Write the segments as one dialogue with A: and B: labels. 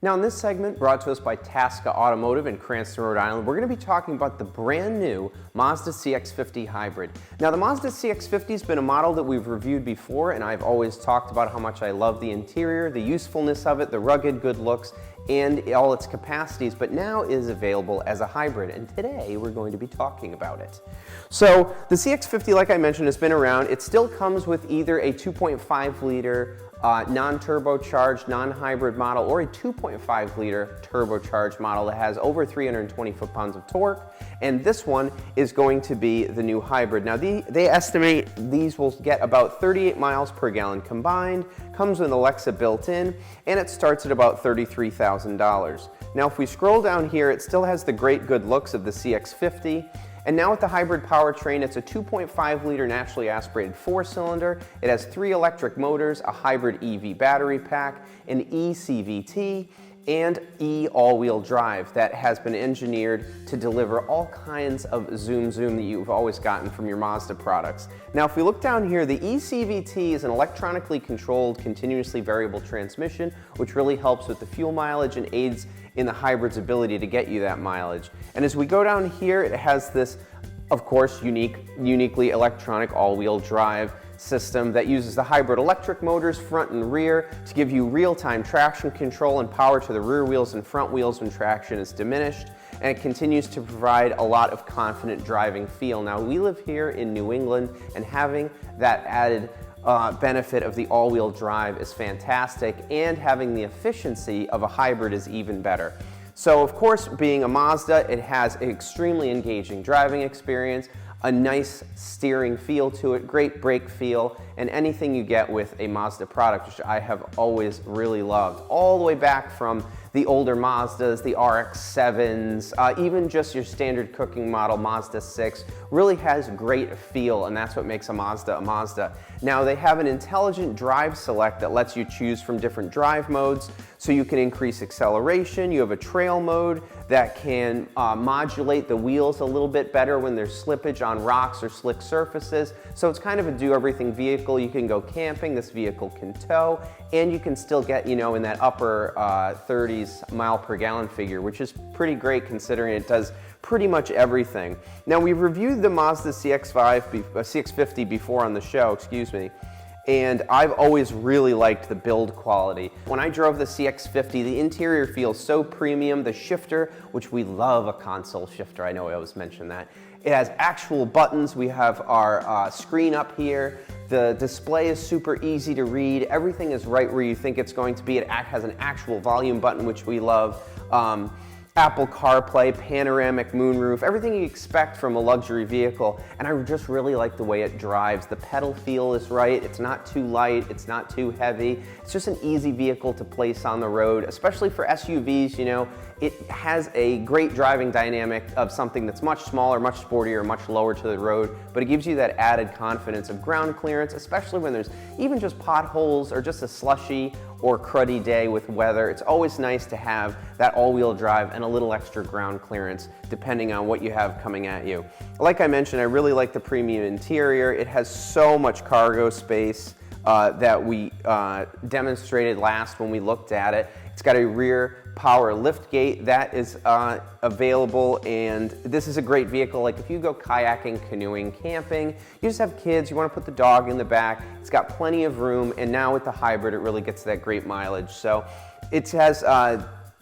A: Now in this segment, brought to us by Tasca Automotive in Cranston, Rhode Island, we're going to be talking about the brand new Mazda CX-50 Hybrid. Now the Mazda CX-50 has been a model that we've reviewed before, and I've always talked about how much I love the interior, the usefulness of it, the rugged good looks, and all its capacities, but now is available as a hybrid, and today we're going to be talking about it. So the CX-50, like I mentioned, has been around. It still comes with either a 2.5 liter non-turbocharged, non-hybrid model, or a 2.5 liter turbocharged model that has over 320 foot-pounds of torque, and this one is going to be the new hybrid. Now they estimate these will get about 38 miles per gallon combined, comes with Alexa built in, and it starts at about $33,000. Now if we scroll down here, it still has the great good looks of the CX-50. And now with the hybrid powertrain, it's a 2.5 liter naturally aspirated 4-cylinder. It has 3 electric motors, a hybrid EV battery pack, an eCVT, and all-wheel drive that has been engineered to deliver all kinds of zoom that you've always gotten from your Mazda products. Now if we look down here, the eCVT is an electronically controlled, continuously variable transmission, which really helps with the fuel mileage and aids in the hybrid's ability to get you that mileage. And as we go down here, it has this, of course, uniquely electronic all-wheel drive system that uses the hybrid electric motors front and rear to give you real-time traction control and power to the rear wheels and front wheels when traction is diminished, and it continues to provide a lot of confident driving feel. Now we live here in New England, and having that added benefit of the all-wheel drive is fantastic, and having the efficiency of a hybrid is even better. So of course, being a Mazda, it has an extremely engaging driving experience, a nice steering feel to it, great brake feel, and anything you get with a Mazda product, which I have always really loved. All the way back from the older Mazdas, the RX-7s, even just your standard cooking model Mazda 6, really has great feel, and that's what makes a Mazda a Mazda. Now they have an intelligent drive select that lets you choose from different drive modes, so you can increase acceleration. You have a trail mode that can modulate the wheels a little bit better when there's slippage on rocks or slick surfaces. So it's kind of a do-everything vehicle. You can go camping, this vehicle can tow, and you can still get, you know, in that upper 30s mile per gallon figure, which is pretty great considering it does pretty much everything. Now we've reviewed the Mazda CX-50 before on the show, excuse me, and I've always really liked the build quality. When I drove the CX-50, the interior feels so premium. The shifter, which we love a console shifter, I know I always mention that. It has actual buttons. We have our screen up here. The display is super easy to read. Everything is right where you think it's going to be. It has an actual volume button, which we love. Apple CarPlay, panoramic moonroof, everything you expect from a luxury vehicle, and I just really like the way it drives. The pedal feel is right, it's not too light, it's not too heavy, it's just an easy vehicle to place on the road, especially for SUVs, you know. It has a great driving dynamic of something that's much smaller, much sportier, much lower to the road, but it gives you that added confidence of ground clearance, especially when there's even just potholes or just a slushy or cruddy day with weather. It's always nice to have that all-wheel drive and a little extra ground clearance depending on what you have coming at you. Like I mentioned, I really like the premium interior. It has so much cargo space that we demonstrated last when we looked at it. It's got a rear power lift gate that is available, and this is a great vehicle. Like if you go kayaking, canoeing, camping, you just have kids, you want to put the dog in the back, it's got plenty of room, and now with the hybrid it really gets that great mileage. So it has,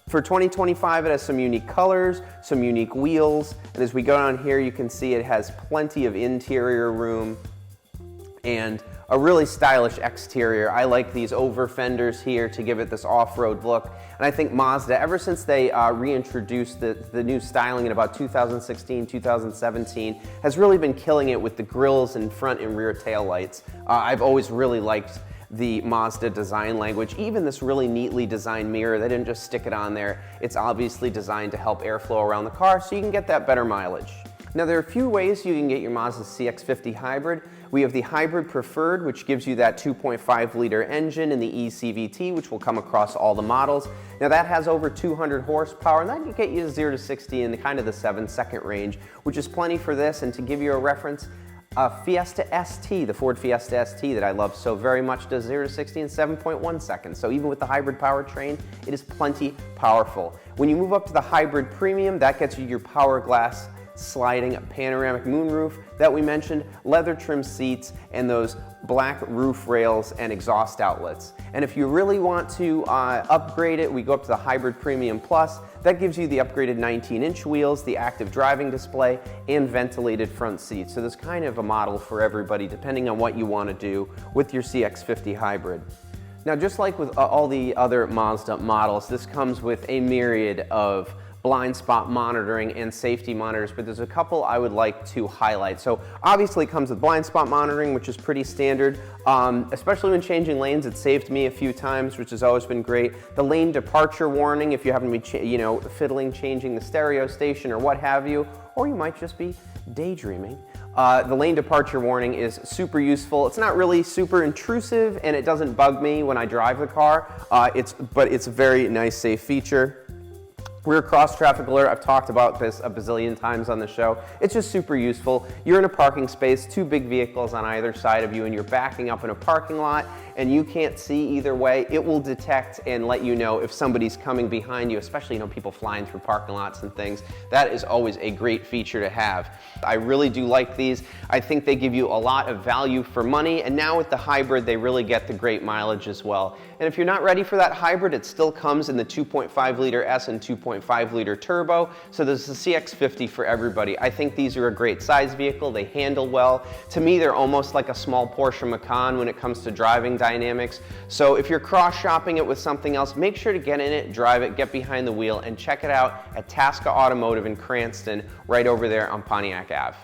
A: for 2025, it has some unique colors, some unique wheels, and as we go down here you can see it has plenty of interior room and a really stylish exterior. I like these over fenders here to give it this off-road look. And I think Mazda, ever since they reintroduced the new styling in about 2016, 2017, has really been killing it with the grills and front and rear taillights. I've always really liked the Mazda design language. Even this really neatly designed mirror, they didn't just stick it on there. It's obviously designed to help airflow around the car so you can get that better mileage. Now there are a few ways you can get your Mazda CX-50 Hybrid. We have the Hybrid Preferred, which gives you that 2.5 liter engine, and the eCVT, which will come across all the models. Now that has over 200 horsepower, and that can get you to 0 to 60 in the kind of the 7-second range, which is plenty for this. And to give you a reference, Fiesta ST, the Ford Fiesta ST that I love so very much, does 0 to 60 in 7.1 seconds. So even with the hybrid powertrain, it is plenty powerful. When you move up to the hybrid premium, that gets you your power glass sliding panoramic moonroof that we mentioned, leather trim seats, and those black roof rails and exhaust outlets. And if you really want to upgrade it, we go up to the Hybrid Premium Plus. That gives you the upgraded 19-inch wheels, the active driving display, and ventilated front seats. So there's kind of a model for everybody depending on what you want to do with your CX-50 Hybrid. Now, just like with all the other Mazda models, this comes with a myriad of blind spot monitoring and safety monitors, but there's a couple I would like to highlight. So obviously it comes with blind spot monitoring, which is pretty standard, especially when changing lanes. It saved me a few times, which has always been great. The lane departure warning, if you happen to be fiddling, changing the stereo station or what have you, or you might just be daydreaming. The lane departure warning is super useful. It's not really super intrusive, and it doesn't bug me when I drive the car, but it's a very nice, safe feature. Rear cross traffic alert, I've talked about this a bazillion times on the show. It's just super useful. You're in a parking space, two big vehicles on either side of you, and you're backing up in a parking lot, and you can't see either way. It will detect and let you know if somebody's coming behind you, especially people flying through parking lots and things. That is always a great feature to have. I really do like these. I think they give you a lot of value for money, and now with the hybrid, they really get the great mileage as well. And if you're not ready for that hybrid, it still comes in the 2.5 liter S and 2.5 liter turbo. So there's the CX-50 for everybody. I think these are a great size vehicle. They handle well. To me, they're almost like a small Porsche Macan when it comes to driving dynamics. So if you're cross-shopping it with something else, make sure to get in it, drive it, get behind the wheel, and check it out at Tasca Automotive in Cranston, right over there on Pontiac Ave.